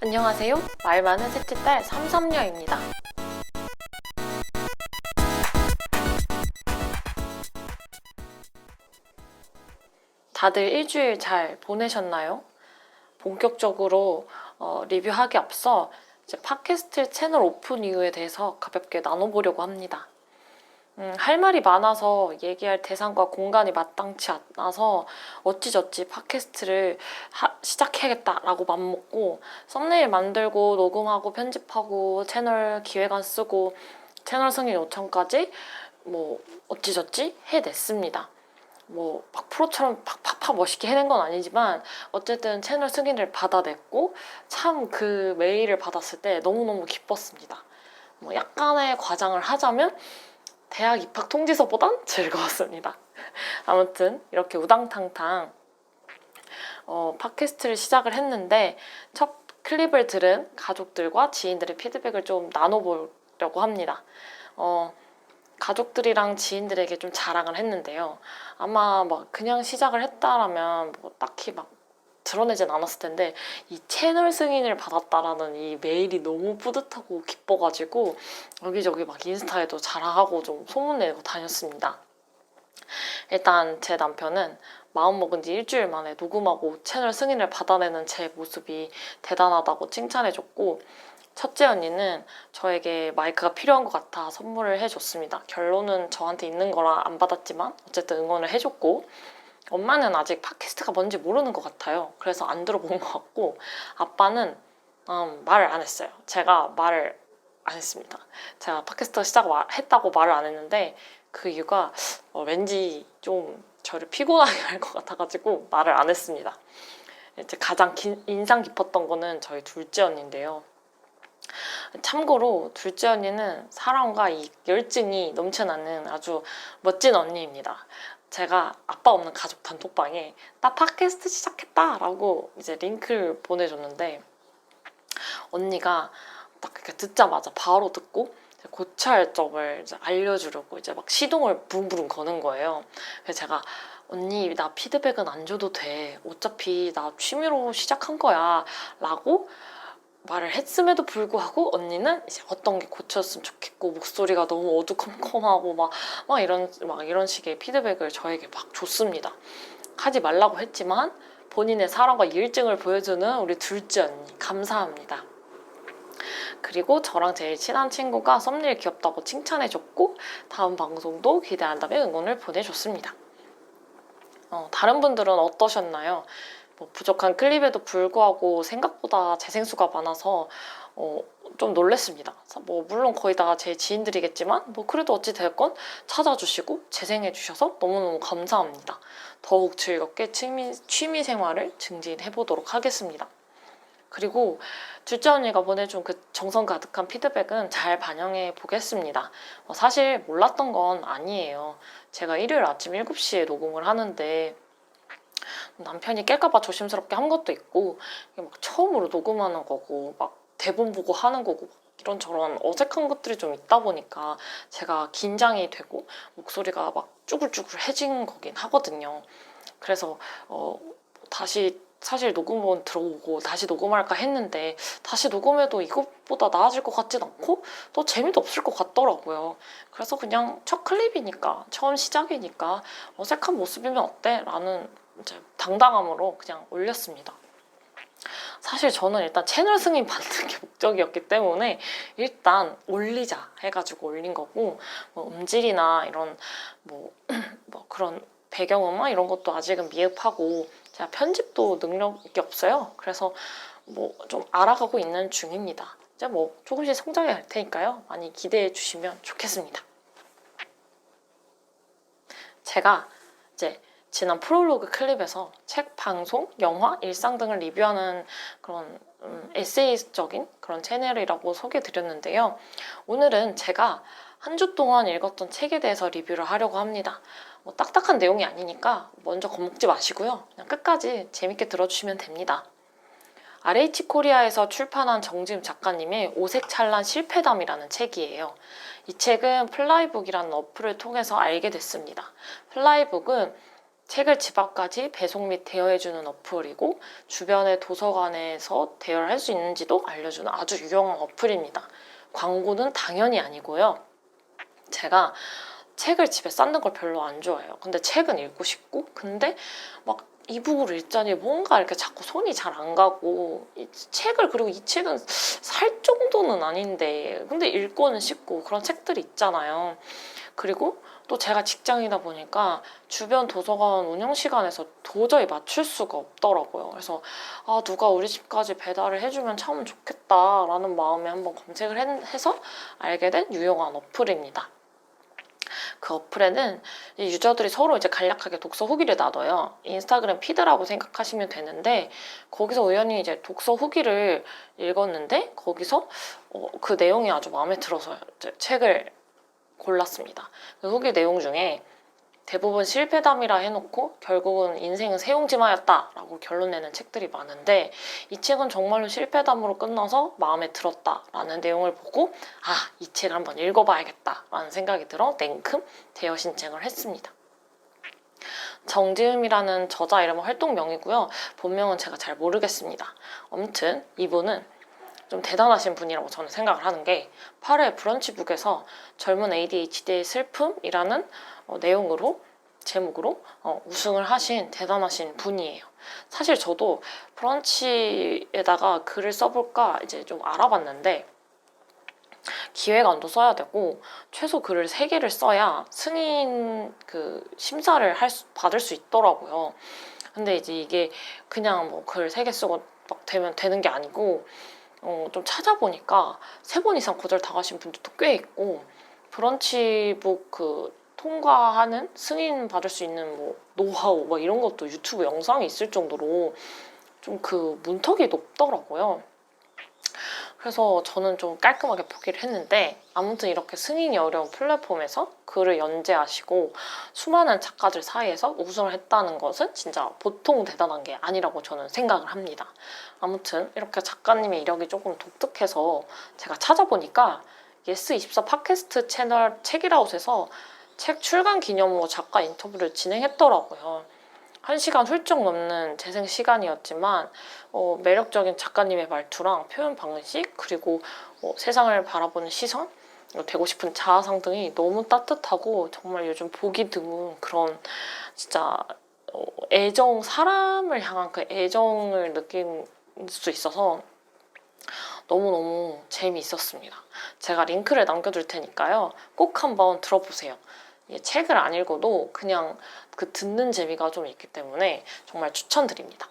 안녕하세요. 말 많은 셋째 딸 삼삼녀입니다. 다들 일주일 잘 보내셨나요? 본격적으로 리뷰하기 앞서 이제 팟캐스트 채널 오픈 이유에 대해서 가볍게 나눠보려고 합니다. 할 말이 많아서 얘기할 대상과 공간이 마땅치 않아서 어찌저찌 팟캐스트를 시작해야겠다라고 맘먹고 썸네일 만들고 녹음하고 편집하고 채널 기획안 쓰고 채널 승인 요청까지 어찌저찌 해냈습니다. 막 프로처럼 팍팍팍 멋있게 해낸 건 아니지만 어쨌든 채널 승인을 받아냈고 참 그 메일을 받았을 때 너무너무 기뻤습니다. 약간의 과장을 하자면 대학 입학 통지서보단 즐거웠습니다. 아무튼 이렇게 우당탕탕 팟캐스트를 시작을 했는데 첫 클립을 들은 가족들과 지인들의 피드백을 좀 나눠보려고 합니다. 가족들이랑 지인들에게 좀 자랑을 했는데요. 아마 그냥 시작을 했다라면 딱히 드러내진 않았을 텐데 이 채널 승인을 받았다라는 이 메일이 너무 뿌듯하고 기뻐가지고 여기저기 인스타에도 자랑하고 좀 소문내고 다녔습니다. 일단 제 남편은 마음먹은 지 일주일 만에 녹음하고 채널 승인을 받아내는 제 모습이 대단하다고 칭찬해줬고 첫째 언니는 저에게 마이크가 필요한 것 같아 선물을 해줬습니다. 결론은 저한테 있는 거라 안 받았지만 어쨌든 응원을 해줬고 엄마는 아직 팟캐스트가 뭔지 모르는 것 같아요. 그래서 안 들어본 것 같고 아빠는 말을 안 했어요. 제가 말을 안 했습니다. 제가 팟캐스트 시작했다고 말을 안 했는데 그 이유가 왠지 좀 저를 피곤하게 할 것 같아가지고 말을 안 했습니다. 이제 가장 인상 깊었던 거는 저희 둘째 언니인데요. 참고로 둘째 언니는 사랑과 이 열정이 넘쳐나는 아주 멋진 언니입니다. 제가 아빠 없는 가족 단톡방에 나 팟캐스트 시작했다 라고 이제 링크를 보내줬는데 언니가 딱 이렇게 듣자마자 바로 듣고 고쳐야 할 점을 이제 알려주려고 이제 시동을 부릉부릉 거는 거예요. 그래서 제가 언니 나 피드백은 안 줘도 돼. 어차피 나 취미로 시작한 거야 라고 말을 했음에도 불구하고 언니는 이제 어떤 게 고쳤으면 좋겠고 목소리가 너무 어두컴컴하고 이런 식의 피드백을 저에게 줬습니다. 하지 말라고 했지만 본인의 사랑과 열정을 보여주는 우리 둘째 언니 감사합니다. 그리고 저랑 제일 친한 친구가 썸네일 귀엽다고 칭찬해줬고 다음 방송도 기대한다며 응원을 보내줬습니다. 다른 분들은 어떠셨나요? 부족한 클립에도 불구하고 생각보다 재생수가 많아서 좀 놀랬습니다. 물론 거의 다 제 지인들이겠지만 그래도 어찌됐건 찾아주시고 재생해 주셔서 너무너무 감사합니다. 더욱 즐겁게 취미 생활을 증진해보도록 하겠습니다. 그리고 둘째 언니가 보내준 그 정성 가득한 피드백은 잘 반영해 보겠습니다. 사실 몰랐던 건 아니에요. 제가 일요일 아침 7시에 녹음을 하는데 남편이 깰까봐 조심스럽게 한 것도 있고 처음으로 녹음하는 거고 대본 보고 하는 거고 이런저런 어색한 것들이 좀 있다 보니까 제가 긴장이 되고 목소리가 쭈글쭈글해진 거긴 하거든요. 그래서 다시 사실 녹음본 들어오고 다시 녹음할까 했는데 다시 녹음해도 이것보다 나아질 것 같진 않고 또 재미도 없을 것 같더라고요. 그래서 그냥 첫 클립이니까 처음 시작이니까 어색한 모습이면 어때? 라는 이제 당당함으로 그냥 올렸습니다. 사실 저는 일단 채널 승인 받는 게 목적이었기 때문에 일단 올리자 해가지고 올린 거고 음질이나 이런 그런 배경음악 이런 것도 아직은 미흡하고 제가 편집도 능력이 없어요. 그래서 좀 알아가고 있는 중입니다. 이제 조금씩 성장해 갈 테니까요. 많이 기대해 주시면 좋겠습니다. 제가 이제 지난 프롤로그 클립에서 책, 방송, 영화, 일상 등을 리뷰하는 그런 에세이적인 그런 채널이라고 소개해드렸는데요. 오늘은 제가 한 주 동안 읽었던 책에 대해서 리뷰를 하려고 합니다. 딱딱한 내용이 아니니까 먼저 겁먹지 마시고요. 그냥 끝까지 재밌게 들어주시면 됩니다. RH 코리아에서 출판한 정지음 작가님의 오색찬란 실패담이라는 책이에요. 이 책은 플라이북이라는 어플을 통해서 알게 됐습니다. 플라이북은 책을 집 앞까지 배송 및 대여해주는 어플이고 주변의 도서관에서 대여를 할 수 있는지도 알려주는 아주 유용한 어플입니다. 광고는 당연히 아니고요. 제가 책을 집에 쌓는 걸 별로 안 좋아해요. 근데 책은 읽고 싶고, 근데 막 이북으로 읽자니 뭔가 이렇게 자꾸 손이 잘 안 가고, 그리고 이 책은 살 정도는 아닌데, 근데 읽고는 싶고 그런 책들이 있잖아요. 그리고 또 제가 직장이다 보니까 주변 도서관 운영 시간에서 도저히 맞출 수가 없더라고요. 그래서 누가 우리 집까지 배달을 해주면 참 좋겠다라는 마음에 한번 검색을 해서 알게 된 유용한 어플입니다. 그 어플에는 유저들이 서로 이제 간략하게 독서 후기를 놔둬요. 인스타그램 피드라고 생각하시면 되는데, 거기서 우연히 이제 독서 후기를 읽었는데 거기서 그 내용이 아주 마음에 들어서 이제 책을 골랐습니다. 그 후기 내용 중에 대부분 실패담이라 해놓고 결국은 인생은 세옹지마였다라고 결론 내는 책들이 많은데, 이 책은 정말로 실패담으로 끝나서 마음에 들었다라는 내용을 보고 이 책을 한번 읽어봐야겠다라는 생각이 들어 냉큼 대여 신청을 했습니다. 정지음이라는 저자 이름은 활동명이고요. 본명은 제가 잘 모르겠습니다. 아무튼 이분은 좀 대단하신 분이라고 저는 생각을 하는 게, 8회 브런치북에서 젊은 ADHD의 슬픔이라는 제목으로 우승을 하신 대단하신 분이에요. 사실 저도 브런치에다가 글을 써볼까 이제 좀 알아봤는데, 기획안도 써야 되고 최소 글을 3개를 써야 승인 심사를 받을 수 있더라고요. 근데 이제 이게 그냥 뭐 글 3개 쓰고 막 되면 되는 게 아니고, 좀 찾아보니까 3번 이상 거절 당하신 분들도 꽤 있고, 브런치북 통과하는 승인 받을 수 있는 뭐 노하우 막 이런 것도 유튜브 영상이 있을 정도로 좀 문턱이 높더라고요. 그래서 저는 좀 깔끔하게 포기를 했는데, 아무튼 이렇게 승인이 어려운 플랫폼에서 글을 연재하시고 수많은 작가들 사이에서 우승을 했다는 것은 진짜 보통 대단한 게 아니라고 저는 생각을 합니다. 아무튼 이렇게 작가님의 이력이 조금 독특해서 제가 찾아보니까 예스24 팟캐스트 채널 책이라웃에서 책 출간 기념으로 작가 인터뷰를 진행했더라고요. 1시간 훌쩍 넘는 재생 시간이었지만 매력적인 작가님의 말투랑 표현 방식, 그리고 세상을 바라보는 시선, 되고 싶은 자아상 등이 너무 따뜻하고 정말 요즘 보기 드문 그런 진짜 사람을 향한 그 애정을 느낄 수 있어서 너무너무 재미있었습니다. 제가 링크를 남겨둘 테니까요. 꼭 한번 들어보세요. 책을 안 읽어도 그냥 듣는 재미가 좀 있기 때문에 정말 추천드립니다.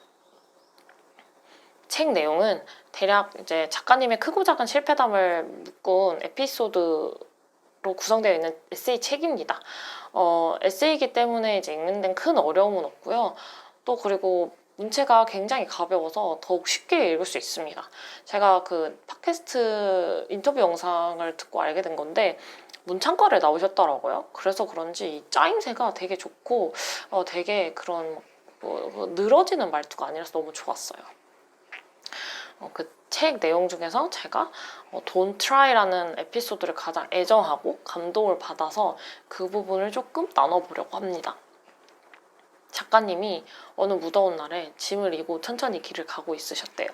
책 내용은 대략 이제 작가님의 크고 작은 실패담을 묶은 에피소드로 구성되어 있는 에세이 책입니다. 에세이이기 때문에 이제 읽는 데는 큰 어려움은 없고요. 또 그리고 문체가 굉장히 가벼워서 더욱 쉽게 읽을 수 있습니다. 제가 팟캐스트 인터뷰 영상을 듣고 알게 된 건데, 문창과를 나오셨더라고요. 그래서 그런지 이 짜임새가 되게 좋고 되게 그런 늘어지는 말투가 아니라서 너무 좋았어요. 그 책 내용 중에서 제가 Don't Try라는 에피소드를 가장 애정하고 감동을 받아서 그 부분을 조금 나눠보려고 합니다. 작가님이 어느 무더운 날에 짐을 이고 천천히 길을 가고 있으셨대요.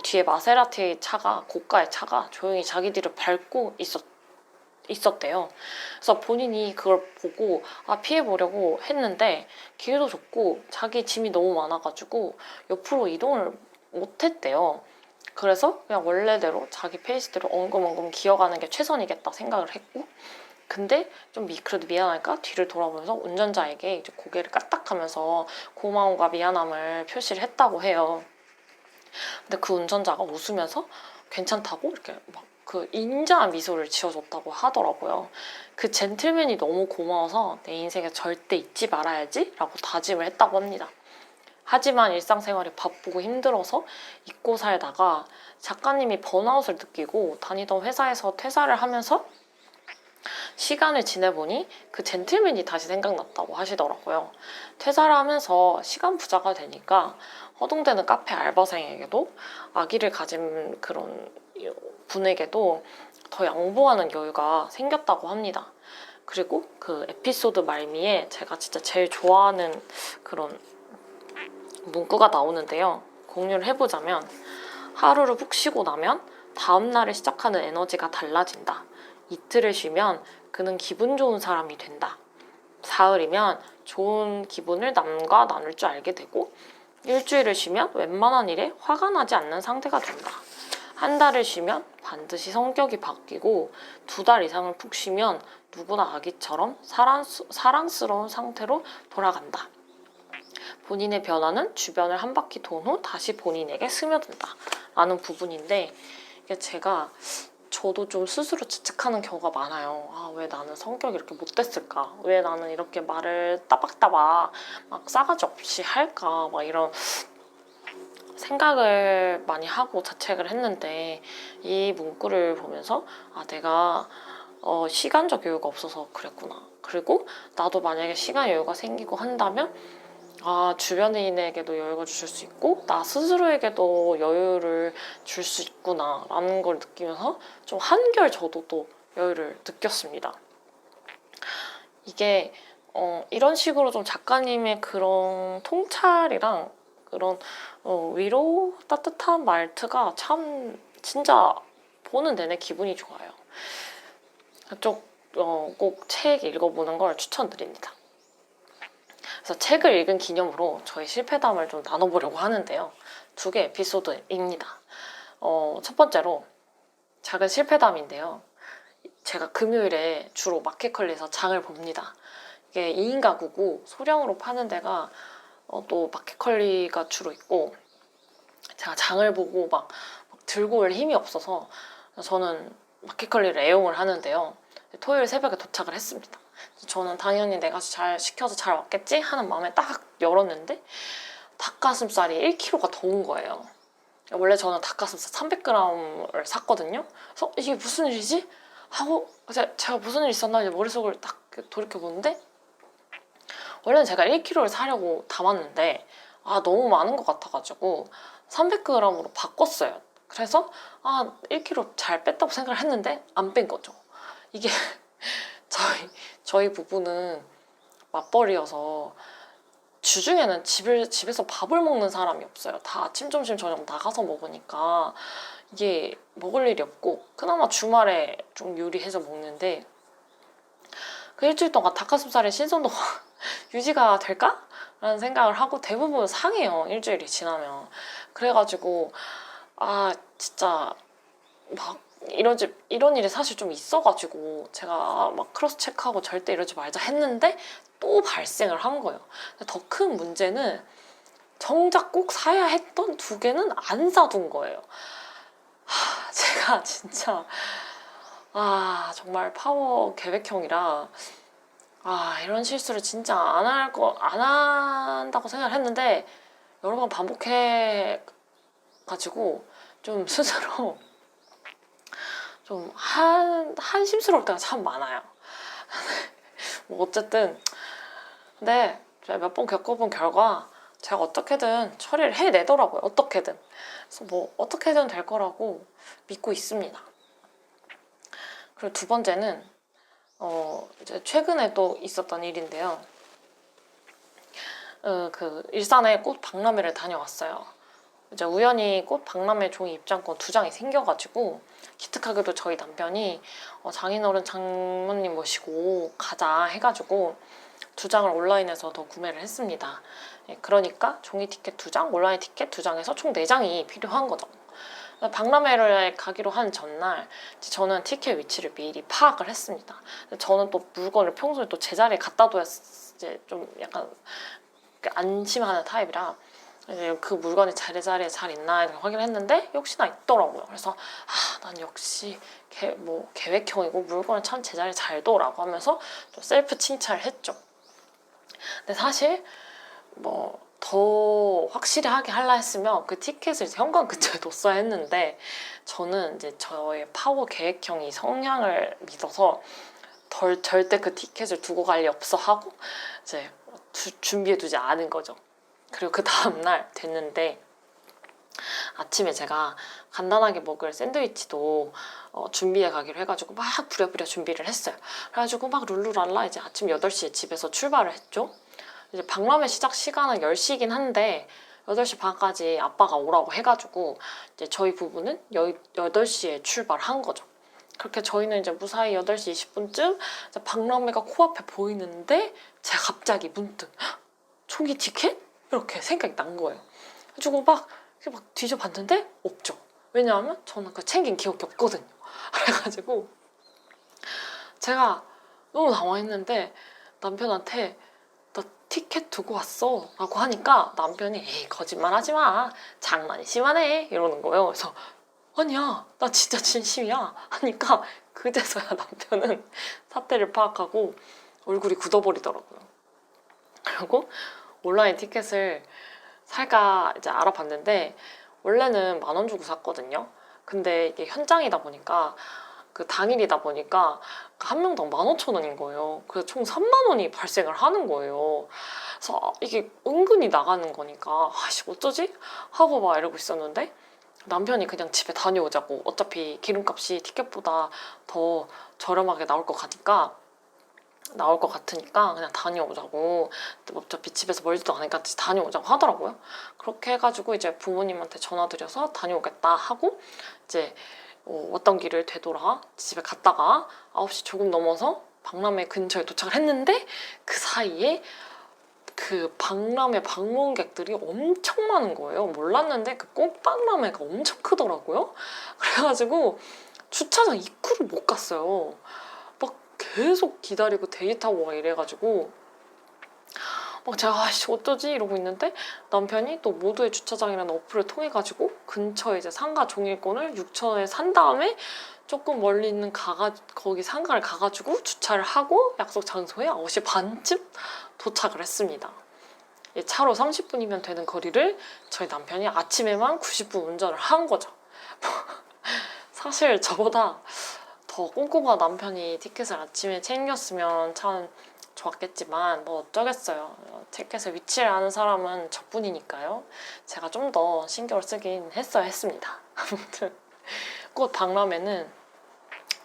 뒤에 마세라티 고가의 차가 조용히 자기 뒤를 밟고 있었대요. 그래서 본인이 그걸 보고 피해보려고 했는데 기회도 줬고 자기 짐이 너무 많아가지고 옆으로 이동을 못했대요. 그래서 그냥 원래대로 자기 페이스대로 엉금엉금 기어가는 게 최선이겠다 생각을 했고, 근데 좀 그래도 미안하니까 뒤를 돌아보면서 운전자에게 이제 고개를 까딱하면서 고마움과 미안함을 표시를 했다고 해요. 근데 그 운전자가 웃으면서 괜찮다고 이렇게 인자한 미소를 지어줬다고 하더라고요. 그 젠틀맨이 너무 고마워서 내 인생에 절대 잊지 말아야지 라고 다짐을 했다고 합니다. 하지만 일상생활이 바쁘고 힘들어서 잊고 살다가 작가님이 번아웃을 느끼고 다니던 회사에서 퇴사를 하면서 시간을 지내보니 그 젠틀맨이 다시 생각났다고 하시더라고요. 퇴사를 하면서 시간 부자가 되니까 허둥대는 카페 알바생에게도 아기를 가진 그런 분에게도 더 양보하는 여유가 생겼다고 합니다. 그리고 그 에피소드 말미에 제가 진짜 제일 좋아하는 그런 문구가 나오는데요. 공유를 해보자면, 하루를 푹 쉬고 나면 다음 날을 시작하는 에너지가 달라진다. 이틀을 쉬면 그는 기분 좋은 사람이 된다. 사흘이면 좋은 기분을 남과 나눌 줄 알게 되고, 일주일을 쉬면 웬만한 일에 화가 나지 않는 상태가 된다. 한 달을 쉬면 반드시 성격이 바뀌고, 2달 이상을 푹 쉬면 누구나 아기처럼 사랑스러운 상태로 돌아간다. 본인의 변화는 주변을 한 바퀴 돈 후 다시 본인에게 스며든다. 라는 부분인데, 이게 저도 좀 스스로 자책하는 경우가 많아요. 아, 왜 나는 성격이 이렇게 못됐을까? 왜 나는 이렇게 말을 따박따박 막 싸가지 없이 할까? 막 이런 생각을 많이 하고 자책을 했는데, 이 문구를 보면서 아, 내가 시간적 여유가 없어서 그랬구나. 그리고 나도 만약에 시간 여유가 생기고 한다면 아, 주변인에게도 여유가 주실 수 있고 나 스스로에게도 여유를 줄 수 있구나 라는 걸 느끼면서 좀 한결 저도 또 여유를 느꼈습니다. 이게 이런 식으로 좀 작가님의 그런 통찰이랑 그런 위로 따뜻한 말투가 참 진짜 보는 내내 기분이 좋아요. 꼭 책 읽어보는 걸 추천드립니다. 그래서 책을 읽은 기념으로 저희 실패담을 좀 나눠보려고 하는데요. 2개 에피소드입니다. 첫 번째로 작은 실패담인데요. 제가 금요일에 주로 마켓컬리에서 장을 봅니다. 이게 2인 가구고 소량으로 파는 데가 또 마켓컬리가 주로 있고, 제가 장을 보고 막 들고 올 힘이 없어서 저는 마켓컬리를 애용을 하는데요. 토요일 새벽에 도착을 했습니다. 저는 당연히 내가 잘 시켜서 잘 왔겠지 하는 마음에 딱 열었는데 닭가슴살이 1kg가 더 온 거예요. 원래 저는 닭가슴살 300g을 샀거든요. 그래서 이게 무슨 일이지? 하고 제가 무슨 일 있었나 이제 머릿속을 딱 돌이켜보는데, 원래는 제가 1kg를 사려고 담았는데 너무 많은 것 같아가지고 300g으로 바꿨어요. 그래서 1kg 잘 뺐다고 생각을 했는데 안 뺀 거죠. 이게 저희 부부는 맞벌이여서 주중에는 집에서 밥을 먹는 사람이 없어요. 다 아침, 점심, 저녁 나가서 먹으니까 이게 먹을 일이 없고, 그나마 주말에 좀 요리해서 먹는데 그 일주일 동안 닭가슴살의 신선도가 유지가 될까? 라는 생각을 하고 대부분 상해요. 일주일이 지나면. 그래가지고 진짜 막 이런 일이 사실 좀 있어가지고 제가 막 크로스 체크하고 절대 이러지 말자 했는데 또 발생을 한 거예요. 더 큰 문제는 정작 꼭 사야 했던 2개는 안 사둔 거예요. 제가 진짜 정말 파워 계획형이라 이런 실수를 진짜 안 한다고 생각을 했는데 여러 번 반복해 가지고 좀 스스로 좀 한심스러울 때가 참 많아요. 뭐 어쨌든 근데 제가 몇 번 겪어본 결과 제가 어떻게든 처리를 해내더라고요. 어떻게든. 그래서 뭐 어떻게든 될 거라고 믿고 있습니다. 그리고 2번째는 이제 최근에 또 있었던 일인데요. 그 일산에 꽃 박람회를 다녀왔어요. 이제 우연히 꽃 박람회 종이 입장권 2장이 생겨가지고 기특하게도 저희 남편이 장인어른 장모님 모시고 가자 해가지고 2장을 온라인에서도 구매를 했습니다. 그러니까 종이 티켓 2장, 온라인 티켓 2장에서 총 4장이 필요한 거죠. 박람회를 가기로 한 전날 저는 티켓 위치를 미리 파악을 했습니다. 저는 또 물건을 평소에 또 제자리에 갖다 둬야 이제 좀 약간 안심하는 타입이라 그 물건이 제자리에 잘 있나 이렇게 확인을 했는데 역시나 있더라고요. 그래서 난 역시 계획형이고 물건을 참 제자리에 잘 둬라고 하면서 좀 셀프 칭찬을 했죠. 근데 사실 더 확실히 하게 하려 했으면 그 티켓을 현관 근처에 뒀어야 했는데, 저는 이제 저의 파워 계획형이 성향을 믿어서 절대 그 티켓을 두고 갈 리 없어 하고 이제 준비해 두지 않은 거죠. 그리고 그 다음날 됐는데 아침에 제가 간단하게 먹을 샌드위치도 준비해 가기로 해가지고 막 부랴부랴 준비를 했어요. 그래가지고 막 룰루랄라 이제 아침 8시에 집에서 출발을 했죠. 이제 박람회 시작 시간은 10시이긴 한데 8시 반까지 아빠가 오라고 해가지고 이제 저희 부부는 8시에 출발한 거죠. 그렇게 저희는 이제 무사히 8시 20분쯤 박람회가 코앞에 보이는데 제가 갑자기 문득 초기 티켓? 이렇게 생각이 난 거예요. 그래가지고 막 뒤져봤는데 없죠. 왜냐하면 저는 그 챙긴 기억이 없거든요. 그래가지고 제가 너무 당황했는데 남편한테 너 티켓 두고 왔어 라고 하니까 남편이 에이 거짓말하지 마 장난이 심하네 이러는 거예요. 그래서 아니야 나 진짜 진심이야 하니까 그제서야 남편은 사태를 파악하고 얼굴이 굳어버리더라고요. 그리고 온라인 티켓을 살까 이제 알아봤는데 원래는 10,000원 주고 샀거든요. 근데 이게 현장이다 보니까 그 당일이다 보니까 한 명당 15,000원인 거예요. 그래서 총 30,000원이 발생을 하는 거예요. 그래서 이게 은근히 나가는 거니까 아씨 어쩌지? 하고 막 이러고 있었는데 남편이 그냥 집에 다녀오자고 어차피 기름값이 티켓보다 더 저렴하게 나올 것 같으니까 그냥 다녀오자고 어차피 집에서 멀지도 않으니까 다녀오자고 하더라고요. 그렇게 해가지고 이제 부모님한테 전화드려서 다녀오겠다 하고 이제 어떤 길을 되돌아 집에 갔다가 9시 조금 넘어서 박람회 근처에 도착을 했는데 그 사이에 그 박람회 방문객들이 엄청 많은 거예요. 몰랐는데 그 꽃박람회가 엄청 크더라고요. 그래가지고 주차장 입구를 못 갔어요. 막 계속 기다리고 대기 타고 막 이래가지고 막 제가 아씨 어쩌지 이러고 있는데 남편이 또 모두의 주차장이라는 어플을 통해가지고 근처에 이제 상가 종일권을 6,000원에 산 다음에 조금 멀리 있는 거기 상가를 가가지고 주차를 하고 약속 장소에 9시 반쯤 도착을 했습니다. 차로 30분이면 되는 거리를 저희 남편이 아침에만 90분 운전을 한 거죠. 사실 저보다 더 꼼꼼한 남편이 티켓을 아침에 챙겼으면 참 좋았겠지만 뭐 어쩌겠어요. 티켓의 위치를 아는 사람은 저뿐이니까요. 제가 좀 더 신경을 쓰긴 했습니다. 아무튼 꽃 박람회는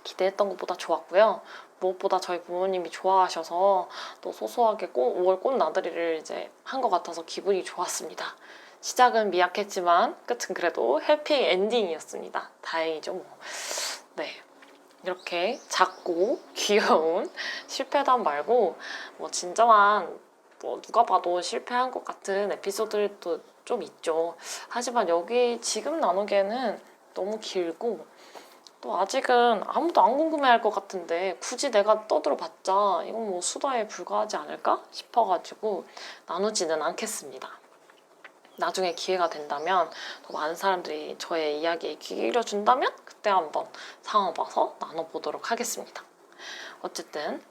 기대했던 것보다 좋았고요. 무엇보다 저희 부모님이 좋아하셔서 또 소소하게 5월 꽃 나들이를 이제 한 것 같아서 기분이 좋았습니다. 시작은 미약했지만 끝은 그래도 해피 엔딩이었습니다. 다행이죠 뭐. 네. 이렇게 작고 귀여운 실패담 말고 뭐 진정한 뭐 누가 봐도 실패한 것 같은 에피소드도 좀 있죠. 하지만 여기 지금 나누기에는 너무 길고 또 아직은 아무도 안 궁금해할 것 같은데 굳이 내가 떠들어봤자 이건 뭐 수다에 불과하지 않을까 싶어가지고 나누지는 않겠습니다. 나중에 기회가 된다면 더 많은 사람들이 저의 이야기에 귀 기울여준다면 그때 한번 상황 봐서 나눠보도록 하겠습니다. 어쨌든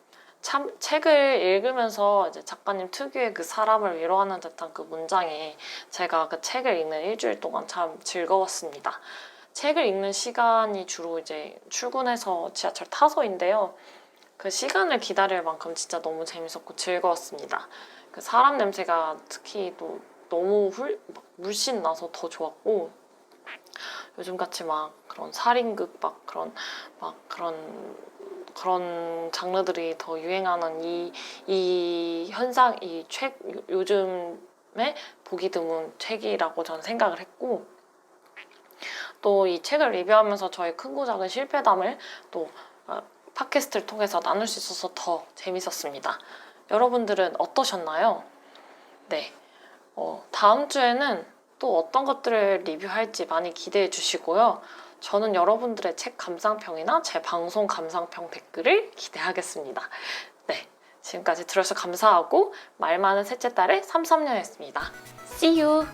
참 책을 읽으면서 이제 작가님 특유의 그 사람을 위로하는 듯한 그 문장에 제가 그 책을 읽는 일주일 동안 참 즐거웠습니다. 책을 읽는 시간이 주로 이제 출근해서 지하철 타서인데요. 그 시간을 기다릴 만큼 진짜 너무 재밌었고 즐거웠습니다. 그 사람 냄새가 특히 또 너무 물씬 나서 더 좋았고 요즘같이 막 그런 살인극 그런 장르들이 더 유행하는 이 현상 이 책 요즘에 보기 드문 책이라고 저는 생각을 했고 또 이 책을 리뷰하면서 저의 크고 작은 실패담을 또 팟캐스트를 통해서 나눌 수 있어서 더 재밌었습니다. 여러분들은 어떠셨나요? 네. 다음 주에는 또 어떤 것들을 리뷰할지 많이 기대해 주시고요. 저는 여러분들의 책 감상평이나 제 방송 감상평 댓글을 기대하겠습니다. 네, 지금까지 들어주셔서 감사하고 말 많은 셋째 딸의 33년이었습니다. See you!